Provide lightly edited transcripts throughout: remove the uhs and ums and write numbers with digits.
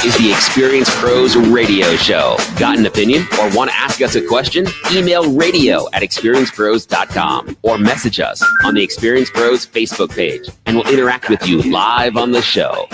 is the Experience Pros Radio Show. Got an opinion or want to ask us a question? Email radio@experiencepros.com or message us on the Experience Pros Facebook page, and we'll interact with you live on the show.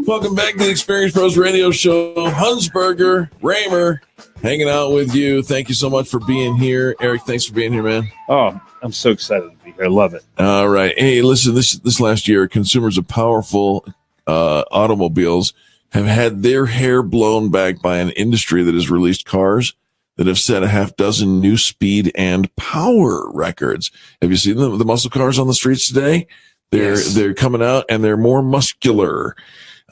Welcome back to the Experience Pros Radio Show. Hunsberger, Raymer, hanging out with you. Thank you so much for being here. Eric, thanks for being here, man. Oh, I'm so excited to be here. I love it. All right. Hey, listen, this last year, consumers of powerful automobiles have had their hair blown back by an industry that has released cars that have set a half dozen new speed and power records. Have you seen the muscle cars on the streets today? They're coming out and they're more muscular.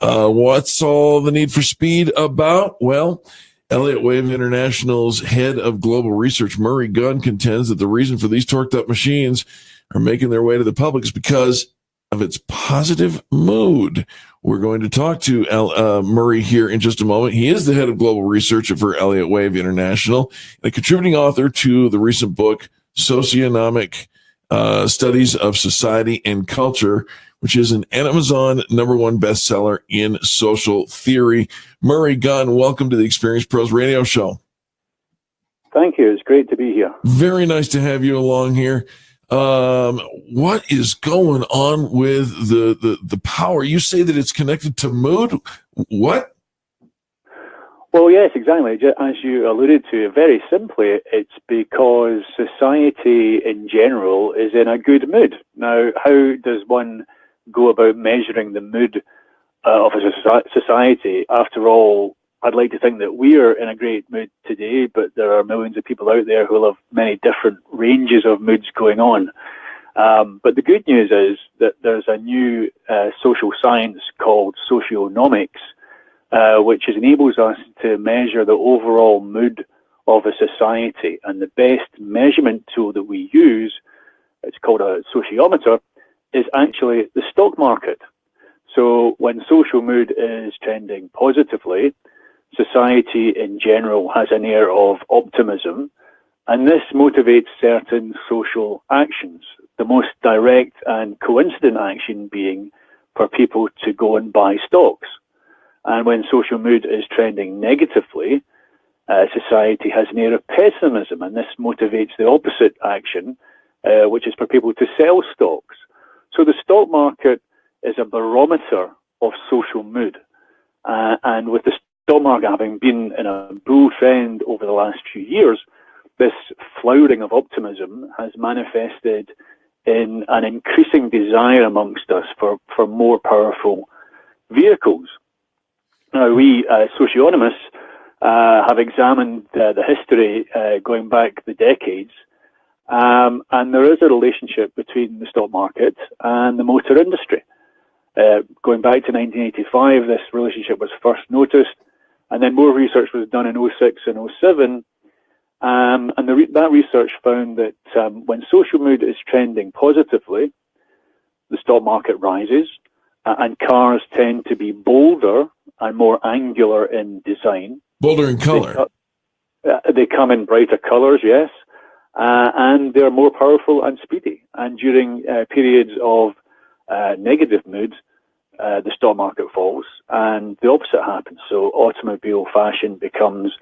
What's all the need for speed about? Well, Elliott Wave International's head of global research, Murray Gunn, contends that the reason for these torqued up machines are making their way to the public is because of its positive mood. We're going to talk to Murray here in just a moment. He is the head of global research for Elliott Wave International, and a contributing author to the recent book, Socioeconomic Studies of Society and Culture, which is an Amazon #1 bestseller in social theory. Murray Gunn, welcome to the Experience Pros Radio Show. Thank you. It's great to be here. Very nice to have you along here. What is going on with the power? You say that it's connected to mood. What? Well, yes, exactly. As you alluded to, very simply, it's because society in general is in a good mood. Now, how does one go about measuring the mood of a society? After all, I'd like to think that we are in a great mood today, but there are millions of people out there who have many different ranges of moods going on. But the good news is that there's a new social science called socioeconomics, which enables us to measure the overall mood of a society. And the best measurement tool that we use, it's called a sociometer, is actually the stock market. So when social mood is trending positively, society in general has an air of optimism, and this motivates certain social actions. The most direct and coincident action being for people to go and buy stocks. And when social mood is trending negatively, society has an air of pessimism, and this motivates the opposite action, which is for people to sell stocks. So the stock market is a barometer of social mood. And with the stock market having been in a bull trend over the last few years, this flowering of optimism has manifested in an increasing desire amongst us for more powerful vehicles. Now, we socioeconomists have examined the history going back the decades, and there is a relationship between the stock market and the motor industry. Going back to 1985, this relationship was first noticed, and then more research was done in 06 and 07, and that research found that when social mood is trending positively, the stock market rises, and cars tend to be bolder and more angular in design. Bolder in color. They come in brighter colors, yes, and they're more powerful and speedy. And during periods of negative mood, the stock market falls, and the opposite happens. So automobile fashion becomes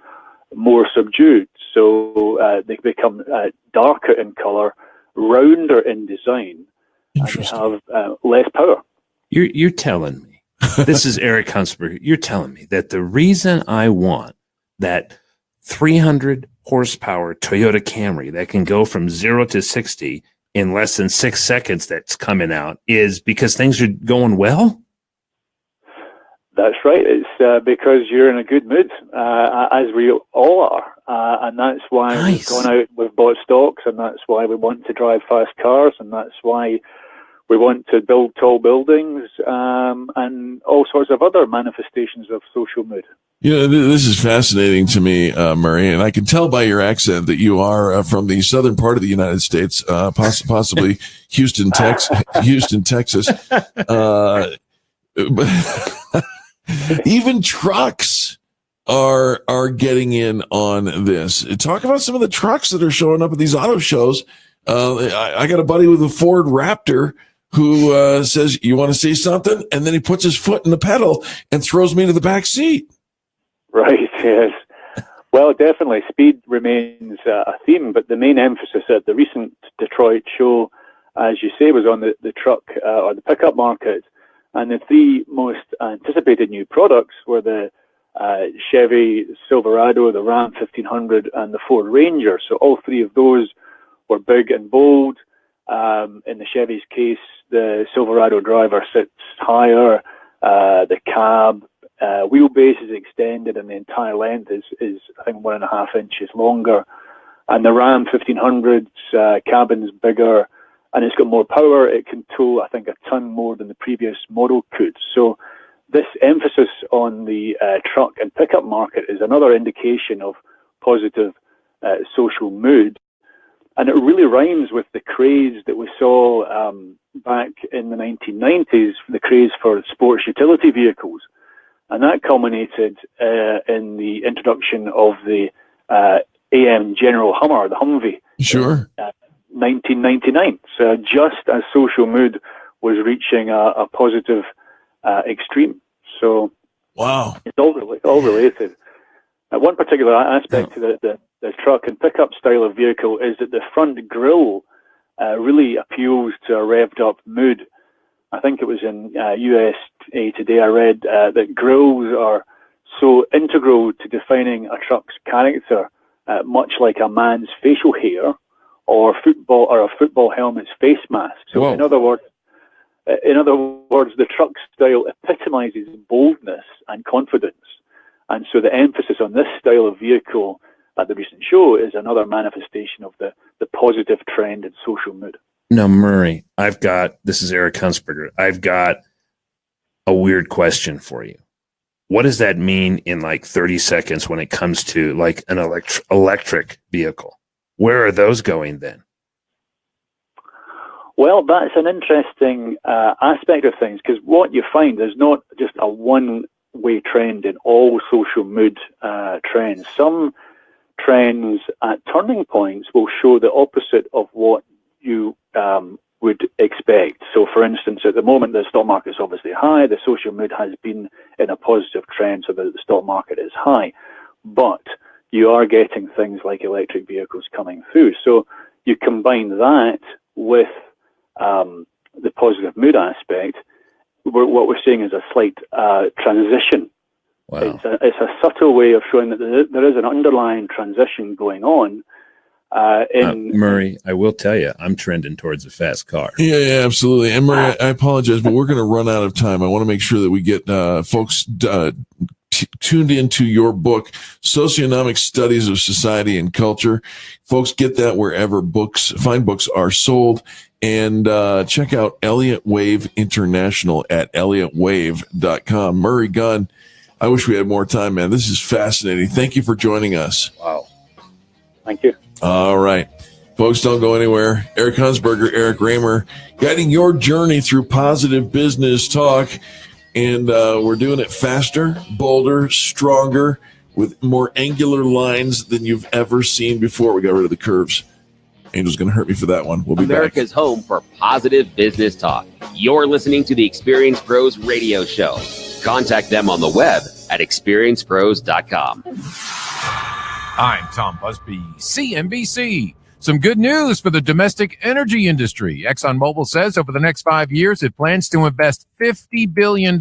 more subdued. So they become darker in color, rounder in design, and they have less power. You're telling me, this is Eric Hunsberger, you're telling me that the reason I want that 300 horsepower Toyota Camry that can go from 0 to 60 in less than 6 seconds that's coming out is because things are going well? That's right. It's because you're in a good mood, as we all are. And that's why we've gone out, we've bought stocks, and that's why we want to drive fast cars, and that's why we want to build tall buildings, and all sorts of other manifestations of social mood. You know, this is fascinating to me, Murray, and I can tell by your accent that you are from the southern part of the United States, possibly Houston, Texas. Even trucks are getting in on this. Talk about some of the trucks that are showing up at these auto shows. I got a buddy with a Ford Raptor who says, "You want to see something?" And then he puts his foot in the pedal and throws me to the back seat. Right, yes. Well, definitely, speed remains a theme, but the main emphasis at the recent Detroit show, as you say, was on the truck or the pickup market. And the three most anticipated new products were the Chevy Silverado, the Ram 1500, and the Ford Ranger. So all three of those were big and bold. In the Chevy's case, the Silverado driver sits higher, the cab wheelbase is extended, and the entire length is I think 1.5 inches longer. And the Ram 1500's cabin's bigger, and it's got more power. It can tow, I think, a ton more than the previous model could. So this emphasis on the truck and pickup market is another indication of positive social mood. And it really rhymes with the craze that we saw back in the 1990s, the craze for sports utility vehicles. And that culminated in the introduction of the AM General Hummer, the Humvee. Sure. 1999. So just as social mood was reaching a positive extreme. So wow, it's all related. One particular aspect to the truck and pickup style of vehicle is that the front grille really appeals to a revved up mood. I think it was in USA Today I read that grills are so integral to defining a truck's character, much like a man's facial hair or a football helmet's face mask. So Whoa. in other words, the truck style epitomizes boldness and confidence. And so the emphasis on this style of vehicle at the recent show is another manifestation of the positive trend in social mood. Now, Murray, this is Eric Huntsberger. I've got a weird question for you. What does that mean in like 30 seconds when it comes to like an electric vehicle? Where are those going then? Well, that's an interesting aspect of things, because what you find is not just a one-way trend in all social mood trends. Some trends at turning points will show the opposite of what you would expect. So, for instance, at the moment, the stock market is obviously high. The social mood has been in a positive trend, so the stock market is high. But you are getting things like electric vehicles coming through. So you combine that with the positive mood aspect. What we're seeing is a slight transition. Wow. It's a subtle way of showing that there is an underlying transition going on. Murray, I will tell you, I'm trending towards a fast car. Yeah, absolutely. And Murray, I apologize, but we're going to run out of time. I want to make sure that we get folks tuned into your book, Socioeconomic Studies of Society and Culture. Folks, get that wherever fine books are sold. And check out Elliott Wave International at ElliottWave.com. Murray Gunn, I wish we had more time, man. This is fascinating. Thank you for joining us. Wow. Thank you. All right. Folks, don't go anywhere. Eric Huntsberger, Eric Raymer, guiding your journey through positive business talk. And we're doing it faster, bolder, stronger, with more angular lines than you've ever seen before. We got rid of the curves. Angel's going to hurt me for that one. We'll be America's back. home for positive business talk. You're listening to the Experience Pros radio show. Contact them on the web at experiencepros.com. I'm Tom Busby, CNBC. Some good news for the domestic energy industry. ExxonMobil says over the next 5 years, it plans to invest $50 billion